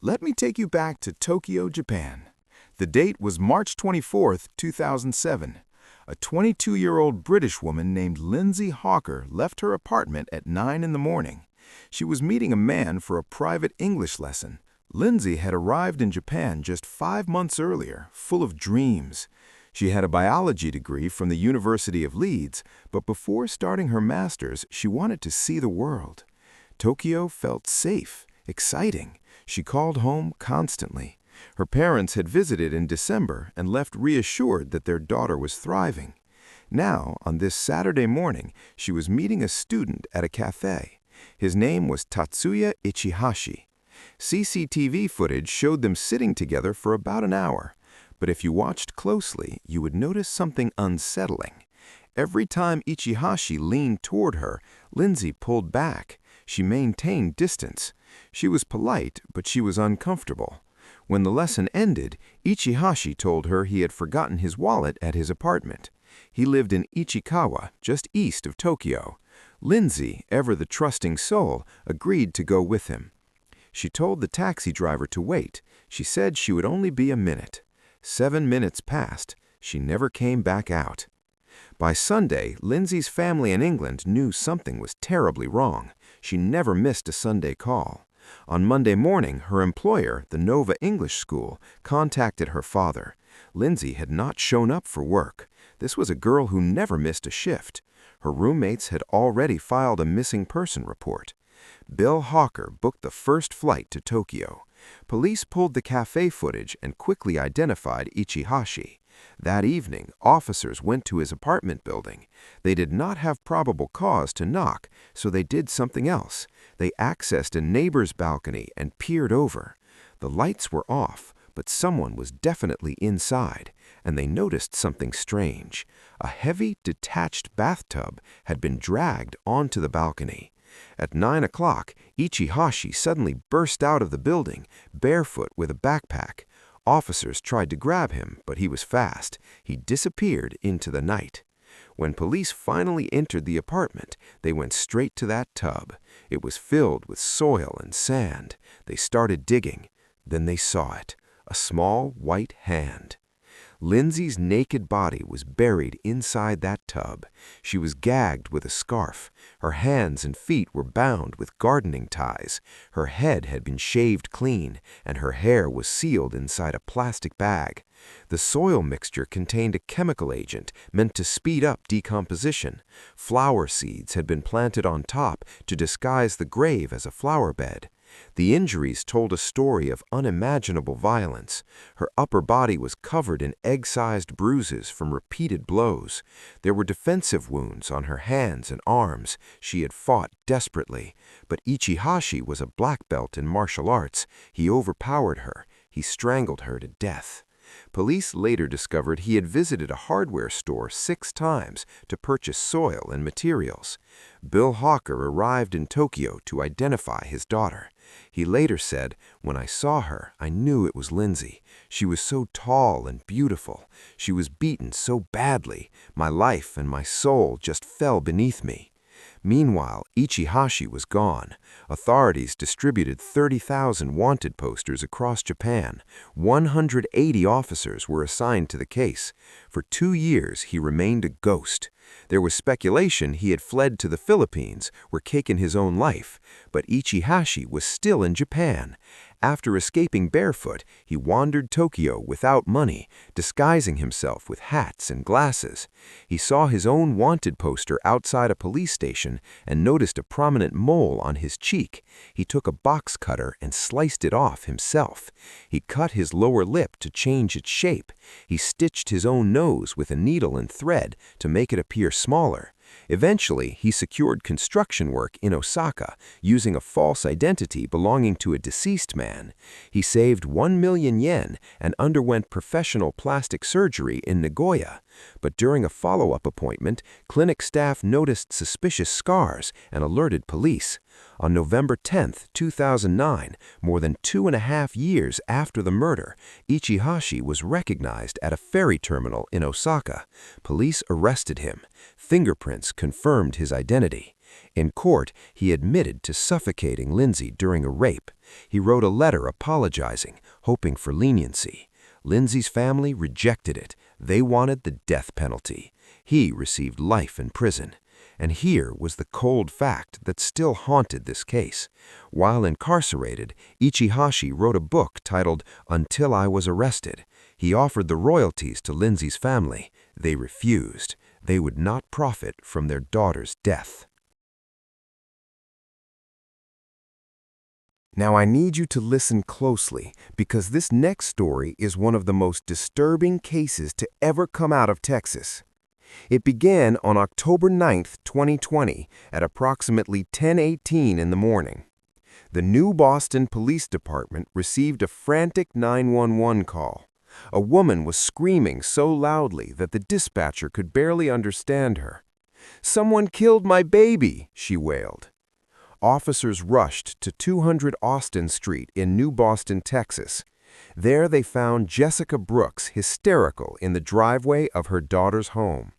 Let me take you back to Tokyo, Japan. The date was March 24th, 2007. A 22-year-old British woman named Lindsay Hawker left her apartment at 9 in the morning. She was meeting a man for a private English lesson. Lindsay had arrived in Japan just 5 months earlier, full of dreams. She had a biology degree from the University of Leeds, but before starting her master's, she wanted to see the world. Tokyo felt safe, exciting. She called home constantly. Her parents had visited in December and left reassured that their daughter was thriving. Now, on this Saturday morning, she was meeting a student at a cafe. His name was Tatsuya Ichihashi. CCTV footage showed them sitting together for about an hour. But if you watched closely, you would notice something unsettling. Every time Ichihashi leaned toward her, Lindsay pulled back. She maintained distance. She was polite, but she was uncomfortable. When the lesson ended, Ichihashi told her he had forgotten his wallet at his apartment. He lived in Ichikawa, just east of Tokyo. Lindsay, ever the trusting soul, agreed to go with him. She told the taxi driver to wait. She said she would only be a minute. 7 minutes passed. She never came back out. By Sunday, Lindsay's family in England knew something was terribly wrong. She never missed a Sunday call. On Monday morning, her employer, the Nova English School, contacted her father. Lindsay had not shown up for work. This was a girl who never missed a shift. Her roommates had already filed a missing person report. Bill Hawker booked the first flight to Tokyo. Police pulled the cafe footage and quickly identified Ichihashi. That evening, officers went to his apartment building. They did not have probable cause to knock, so they did something else. They accessed a neighbor's balcony and peered over. The lights were off, but someone was definitely inside, and they noticed something strange. A heavy, detached bathtub had been dragged onto the balcony. At 9 o'clock, Ichihashi suddenly burst out of the building, barefoot with a backpack. Officers tried to grab him, but he was fast. He disappeared into the night. When police finally entered the apartment, they went straight to that tub. It was filled with soil and sand. They started digging. Then they saw it, a small white hand. Lindsay's naked body was buried inside that tub. She was gagged with a scarf. Her hands and feet were bound with gardening ties. Her head had been shaved clean, and her hair was sealed inside a plastic bag. The soil mixture contained a chemical agent meant to speed up decomposition. Flower seeds had been planted on top to disguise the grave as a flower bed. The injuries told a story of unimaginable violence. Her upper body was covered in egg-sized bruises from repeated blows. There were defensive wounds on her hands and arms. She had fought desperately. But Ichihashi was a black belt in martial arts. He overpowered her. He strangled her to death. Police later discovered he had visited a hardware store 6 times to purchase soil and materials. Bill Hawker arrived in Tokyo to identify his daughter. He later said, "When I saw her, I knew it was Lindsay. She was so tall and beautiful. She was beaten so badly. My life and my soul just fell beneath me." Meanwhile, Ichihashi was gone. Authorities distributed 30,000 wanted posters across Japan. 180 officers were assigned to the case. For 2 years, he remained a ghost. There was speculation he had fled to the Philippines or taken his own life, but Ichihashi was still in Japan. After escaping barefoot, he wandered Tokyo without money, disguising himself with hats and glasses. He saw his own wanted poster outside a police station and noticed a prominent mole on his cheek. He took a box cutter and sliced it off himself. He cut his lower lip to change its shape. He stitched his own nose with a needle and thread to make it appear smaller. Eventually, he secured construction work in Osaka using a false identity belonging to a deceased man. He saved 1 million yen and underwent professional plastic surgery in Nagoya. But during a follow-up appointment, clinic staff noticed suspicious scars and alerted police. On November 10, 2009, more than 2.5 years after the murder, Ichihashi was recognized at a ferry terminal in Osaka. Police arrested him. Fingerprints confirmed his identity. In court, he admitted to suffocating Lindsay during a rape. He wrote a letter apologizing, hoping for leniency. Lindsay's family rejected it. They wanted the death penalty. He received life in prison. And here was the cold fact that still haunted this case. While incarcerated, Ichihashi wrote a book titled Until I Was Arrested. He offered the royalties to Lindsay's family. They refused. They would not profit from their daughter's death. Now I need you to listen closely because this next story is one of the most disturbing cases to ever come out of Texas. It began on October 9, 2020 at approximately 10:18 in the morning. The New Boston Police Department received a frantic 911 call. A woman was screaming so loudly that the dispatcher could barely understand her. "Someone killed my baby," she wailed. Officers rushed to 200 Austin Street in New Boston, Texas. There they found Jessica Brooks hysterical in the driveway of her daughter's home.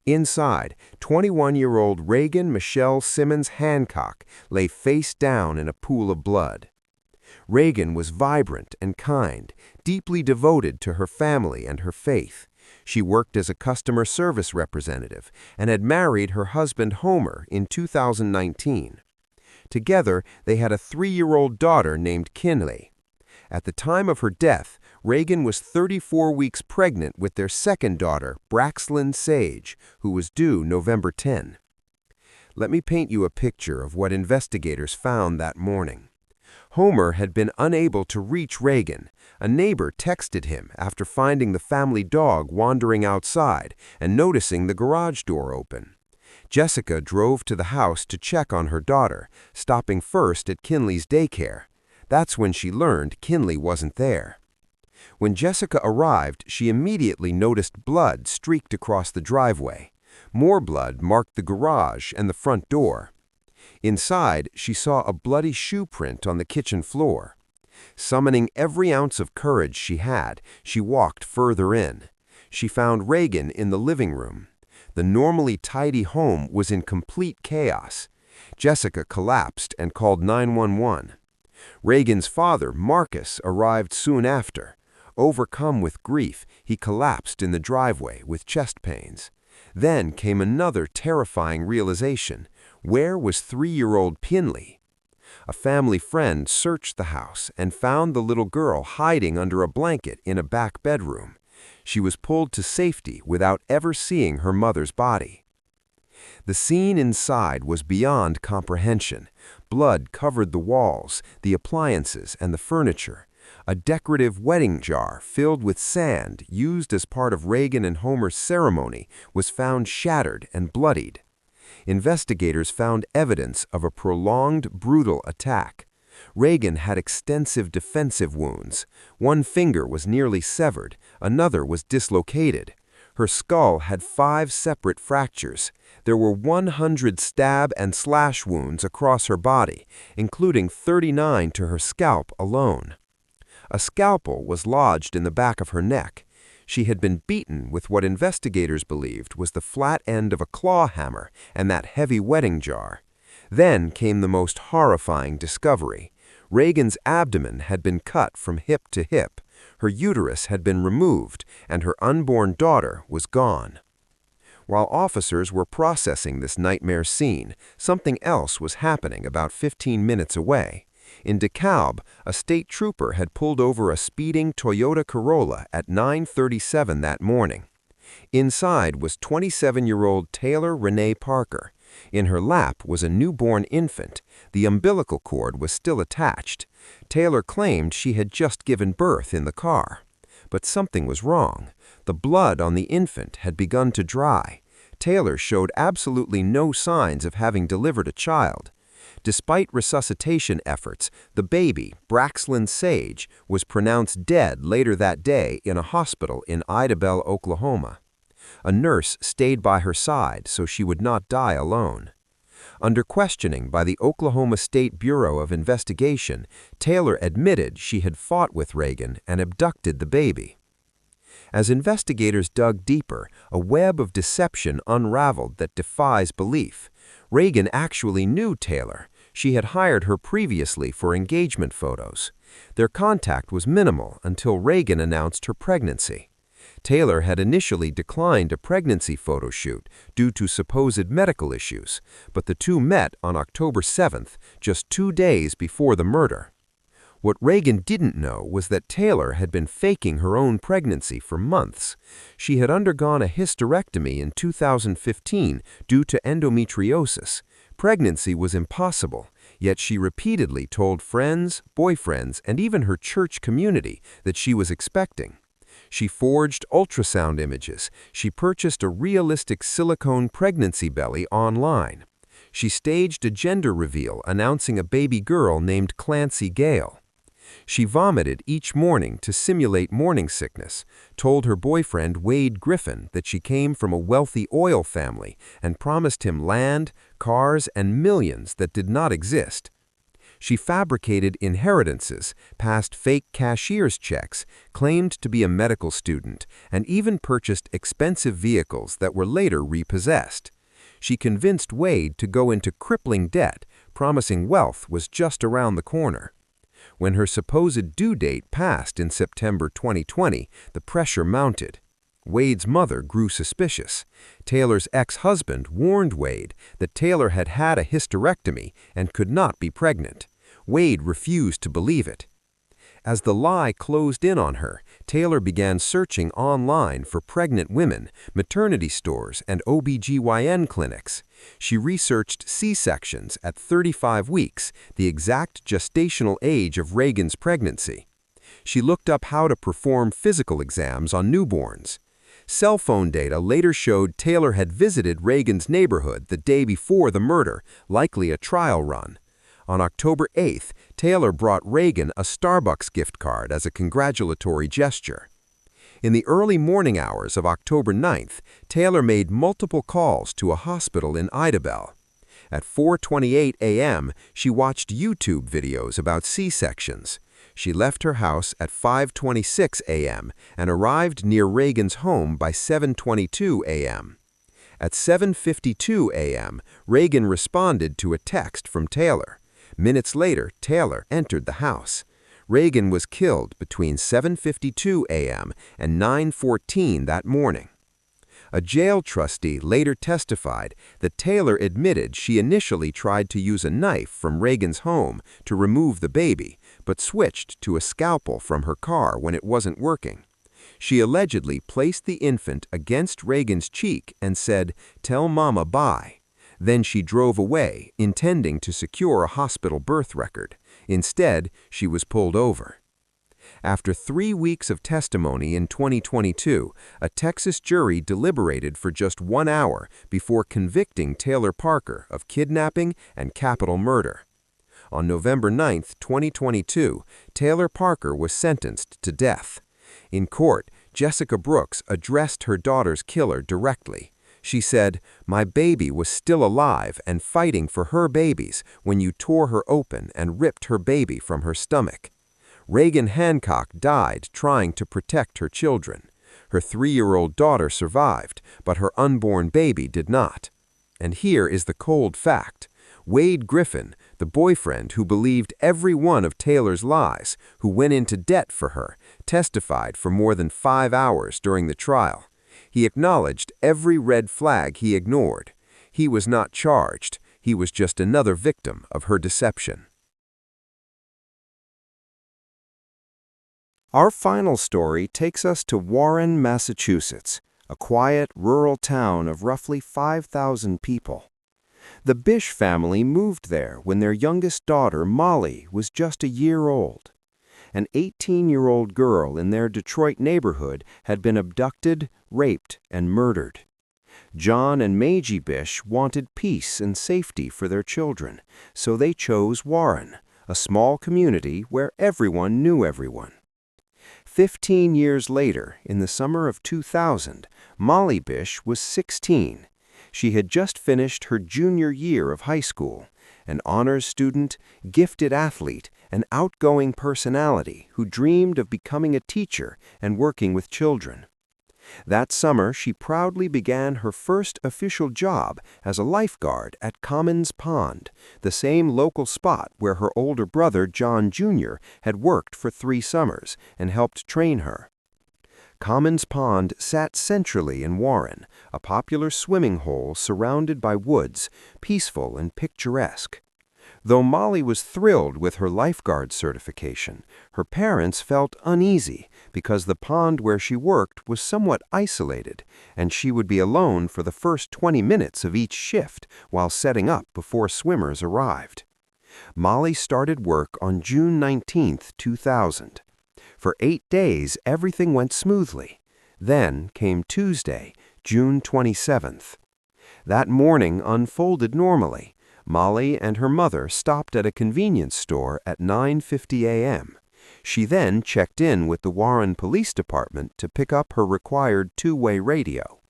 Inside, 21-year-old Reagan Michelle Simmons Hancock lay face down in a pool of blood. Reagan was vibrant and kind, deeply devoted to her family and her faith. She worked as a customer service representative and had married her husband Homer in 2019. Together, they had a 3-year-old daughter named Kinley. At the time of her death, Reagan was 34 weeks pregnant with their second daughter, Braxlyn Sage, who was due November 10. Let me paint you a picture of what investigators found that morning. Homer had been unable to reach Reagan. A neighbor texted him after finding the family dog wandering outside and noticing the garage door open. Jessica drove to the house to check on her daughter, stopping first at Kinley's daycare. That's when she learned Kinley wasn't there. When Jessica arrived, she immediately noticed blood streaked across the driveway. More blood marked the garage and the front door. Inside, she saw a bloody shoe print on the kitchen floor. Summoning every ounce of courage she had, she walked further in. She found Reagan in the living room. The normally tidy home was in complete chaos. Jessica collapsed and called 911. Reagan's father, Marcus, arrived soon after. Overcome with grief, he collapsed in the driveway with chest pains. Then came another terrifying realization. Where was 3-year-old Kinley? A family friend searched the house and found the little girl hiding under a blanket in a back bedroom. She was pulled to safety without ever seeing her mother's body. The scene inside was beyond comprehension. Blood covered the walls, the appliances, and the furniture. A decorative wedding jar filled with sand used as part of Reagan and Homer's ceremony was found shattered and bloodied. Investigators found evidence of a prolonged, brutal attack. Reagan had extensive defensive wounds. One finger was nearly severed, another was dislocated. Her skull had 5 separate fractures. There were 100 stab and slash wounds across her body, including 39 to her scalp alone. A scalpel was lodged in the back of her neck. She had been beaten with what investigators believed was the flat end of a claw hammer and that heavy wedding jar. Then came the most horrifying discovery. Reagan's abdomen had been cut from hip to hip. Her uterus had been removed, and her unborn daughter was gone. While officers were processing this nightmare scene, something else was happening about 15 minutes away. In DeKalb, a state trooper had pulled over a speeding Toyota Corolla at 9:37 that morning. Inside was 27-year-old Taylor Renee Parker. In her lap was a newborn infant. The umbilical cord was still attached. Taylor claimed she had just given birth in the car. But something was wrong. The blood on the infant had begun to dry. Taylor showed absolutely no signs of having delivered a child. Despite resuscitation efforts, the baby, Braxlyn Sage, was pronounced dead later that day in a hospital in Idabel, Oklahoma. A nurse stayed by her side so she would not die alone. Under questioning by the Oklahoma State Bureau of Investigation, Taylor admitted she had fought with Reagan and abducted the baby. As investigators dug deeper, a web of deception unraveled that defies belief. Reagan actually knew Taylor. She had hired her previously for engagement photos. Their contact was minimal until Reagan announced her pregnancy. Taylor had initially declined a pregnancy photo shoot due to supposed medical issues, but the two met on October 7th, just 2 days before the murder. What Reagan didn't know was that Taylor had been faking her own pregnancy for months. She had undergone a hysterectomy in 2015 due to endometriosis. Pregnancy was impossible, yet she repeatedly told friends, boyfriends, and even her church community that she was expecting. She forged ultrasound images. She purchased a realistic silicone pregnancy belly online. She staged a gender reveal announcing a baby girl named Clancy Gale. She vomited each morning to simulate morning sickness, told her boyfriend Wade Griffin that she came from a wealthy oil family and promised him land, cars, and millions that did not exist. She fabricated inheritances, passed fake cashier's checks, claimed to be a medical student, and even purchased expensive vehicles that were later repossessed. She convinced Wade to go into crippling debt, promising wealth was just around the corner. When her supposed due date passed in September 2020, the pressure mounted. Wade's mother grew suspicious. Taylor's ex-husband warned Wade that Taylor had had a hysterectomy and could not be pregnant. Wade refused to believe it. As the lie closed in on her, Taylor began searching online for pregnant women, maternity stores, and OB/GYN clinics. She researched C-sections at 35 weeks, the exact gestational age of Reagan's pregnancy. She looked up how to perform physical exams on newborns. Cell phone data later showed Taylor had visited Reagan's neighborhood the day before the murder, likely a trial run. On October 8th, Taylor brought Reagan a Starbucks gift card as a congratulatory gesture. In the early morning hours of October 9th, Taylor made multiple calls to a hospital in Idabel. At 4:28 a.m., she watched YouTube videos about C-sections. She left her house at 5:26 a.m. and arrived near Reagan's home by 7:22 a.m. At 7:52 a.m., Reagan responded to a text from Taylor. Minutes later, Taylor entered the house. Reagan was killed between 7:52 a.m. and 9:14 that morning. A jail trustee later testified that Taylor admitted she initially tried to use a knife from Reagan's home to remove the baby, but switched to a scalpel from her car when it wasn't working. She allegedly placed the infant against Reagan's cheek and said, "Tell Mama bye." Then she drove away, intending to secure a hospital birth record. Instead, she was pulled over. After 3 weeks of testimony in 2022, a Texas jury deliberated for just 1 hour before convicting Taylor Parker of kidnapping and capital murder. On November 9, 2022, Taylor Parker was sentenced to death. In court, Jessica Brooks addressed her daughter's killer directly. She said, "My baby was still alive and fighting for her babies when you tore her open and ripped her baby from her stomach." Reagan Hancock died trying to protect her children. Her 3-year-old daughter survived, but her unborn baby did not. And here is the cold fact. Wade Griffin, the boyfriend who believed every one of Taylor's lies, who went into debt for her, testified for more than 5 hours during the trial. He acknowledged every red flag he ignored. He was not charged. He was just another victim of her deception. Our final story takes us to Warren, Massachusetts, a quiet, rural town of roughly 5,000 people. The Bish family moved there when their youngest daughter, Molly, was just a year old. An 18-year-old girl in their Detroit neighborhood had been abducted, raped, and murdered. John and Magie Bish wanted peace and safety for their children, so they chose Warren, a small community where everyone knew everyone. 15 years later, in the summer of 2000, Molly Bish was 16. She had just finished her junior year of high school, an honors student, gifted athlete, an outgoing personality who dreamed of becoming a teacher and working with children. That summer, she proudly began her first official job as a lifeguard at Commons Pond, the same local spot where her older brother, John Jr., had worked for 3 summers and helped train her. Commons Pond sat centrally in Warren, a popular swimming hole surrounded by woods, peaceful and picturesque. Though Molly was thrilled with her lifeguard certification, her parents felt uneasy because the pond where she worked was somewhat isolated, and she would be alone for the first 20 minutes of each shift while setting up before swimmers arrived. Molly started work on June 19, 2000. For 8 days, everything went smoothly. Then came Tuesday, June 27th. That morning unfolded normally. Molly and her mother stopped at a convenience store at 9:50 a.m. She then checked in with the Warren Police Department to pick up her required 2-way radio.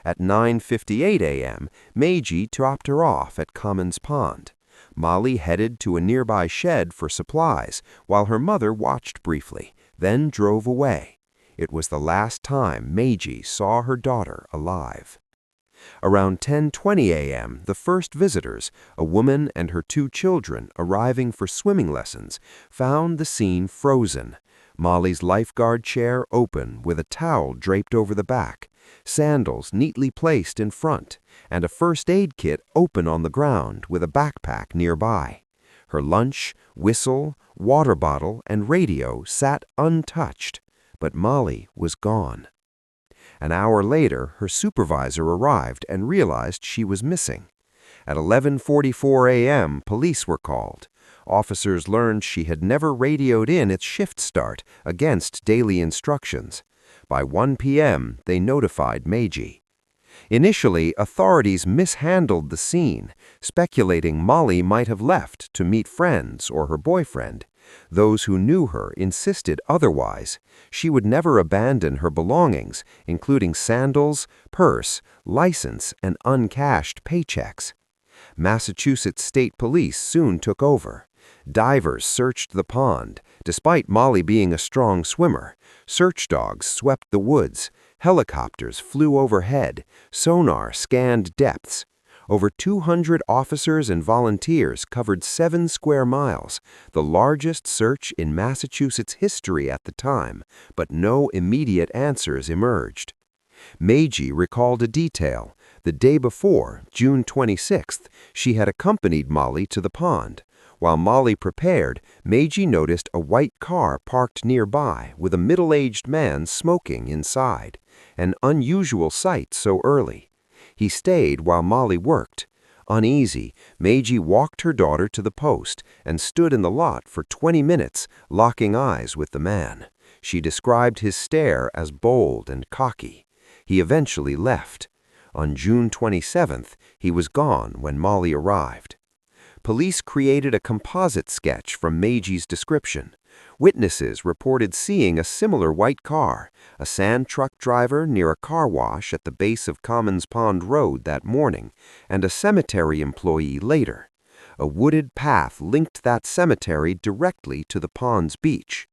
At 9:58 a.m., Meiji dropped her off at Commons Pond. Molly headed to a nearby shed for supplies, while her mother watched briefly, then drove away. It was the last time Meiji saw her daughter alive. Around 10:20 a.m., the first visitors, a woman and her 2 children arriving for swimming lessons, found the scene frozen. Molly's lifeguard chair open with a towel draped over the back, sandals neatly placed in front, and a first aid kit open on the ground with a backpack nearby. Her lunch, whistle, water bottle, and radio sat untouched, but Molly was gone. An hour later, her supervisor arrived and realized she was missing. At 11:44 a.m., police were called. Officers learned she had never radioed in its shift start against daily instructions. By 1 p.m., they notified Meiji. Initially, authorities mishandled the scene, speculating Molly might have left to meet friends or her boyfriend. Those who knew her insisted otherwise. She would never abandon her belongings, including sandals, purse, license, and uncashed paychecks. Massachusetts State Police soon took over. Divers searched the pond. Despite Molly being a strong swimmer, search dogs swept the woods, helicopters flew overhead, sonar scanned depths. Over 200 officers and volunteers covered 7 square miles, the largest search in Massachusetts history at the time, but no immediate answers emerged. Meiji recalled a detail. The day before, June 26th, she had accompanied Molly to the pond. While Molly prepared, Meiji noticed a white car parked nearby with a middle-aged man smoking inside, an unusual sight so early. He stayed while Molly worked. Uneasy, Meiji walked her daughter to the post and stood in the lot for 20 minutes, locking eyes with the man. She described his stare as bold and cocky. He eventually left. On June 27th, he was gone when Molly arrived. Police created a composite sketch from Meiji's description. Witnesses reported seeing a similar white car, a sand truck driver near a car wash at the base of Commons Pond Road that morning, and a cemetery employee later. A wooded path linked that cemetery directly to the pond's beach.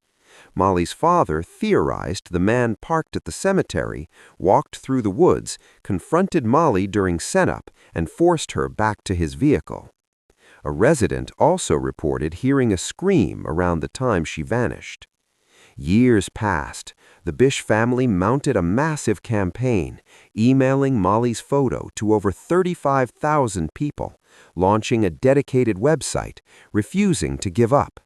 Molly's father theorized the man parked at the cemetery, walked through the woods, confronted Molly during setup, and forced her back to his vehicle. A resident also reported hearing a scream around the time she vanished. Years passed. The Bish family mounted a massive campaign, emailing Molly's photo to over 35,000 people, launching a dedicated website, refusing to give up.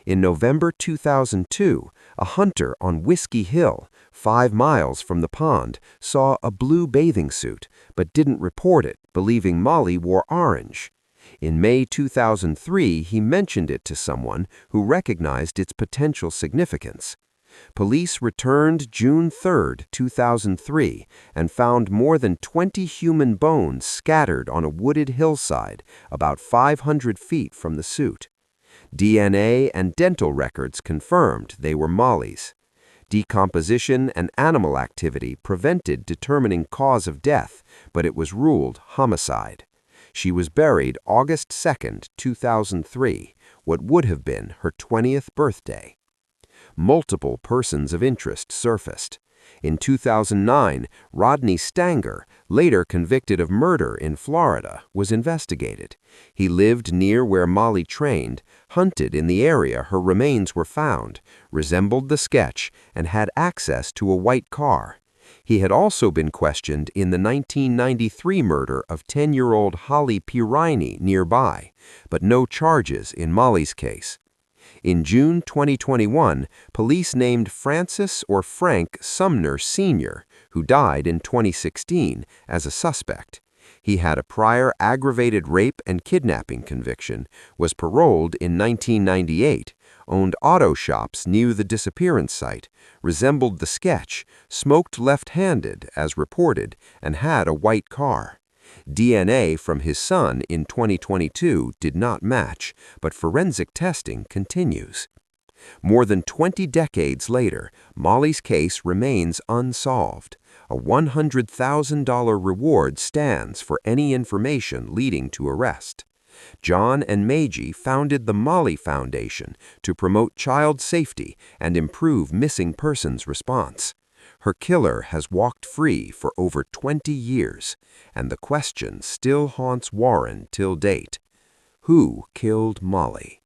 In November 2002, a hunter on Whiskey Hill, 5 miles from the pond, saw a blue bathing suit, but didn't report it, believing Molly wore orange. In May 2003, he mentioned it to someone who recognized its potential significance. Police returned June 3, 2003, and found more than 20 human bones scattered on a wooded hillside about 500 feet from the suit. DNA and dental records confirmed they were Molly's. Decomposition and animal activity prevented determining cause of death, but it was ruled homicide. She was buried August 2, 2003, what would have been her 20th birthday. Multiple persons of interest surfaced. In 2009, Rodney Stanger, later convicted of murder in Florida, was investigated. He lived near where Molly trained, hunted in the area her remains were found, resembled the sketch, and had access to a white car. He had also been questioned in the 1993 murder of 10-year-old Holly Pirine nearby, but no charges in Molly's case. In June 2021, police named Frank Sumner Sr., who died in 2016, as a suspect. He had a prior aggravated rape and kidnapping conviction, was paroled in 1998, owned auto shops near the disappearance site, resembled the sketch, smoked left-handed, as reported, and had a white car. DNA from his son in 2022 did not match, but forensic testing continues. More than 20 decades later, Molly's case remains unsolved. A $100,000 reward stands for any information leading to arrest. John and Meiji founded the Molly Foundation to promote child safety and improve missing persons response. Her killer has walked free for over 20 years, and the question still haunts Warren till date: who killed Molly?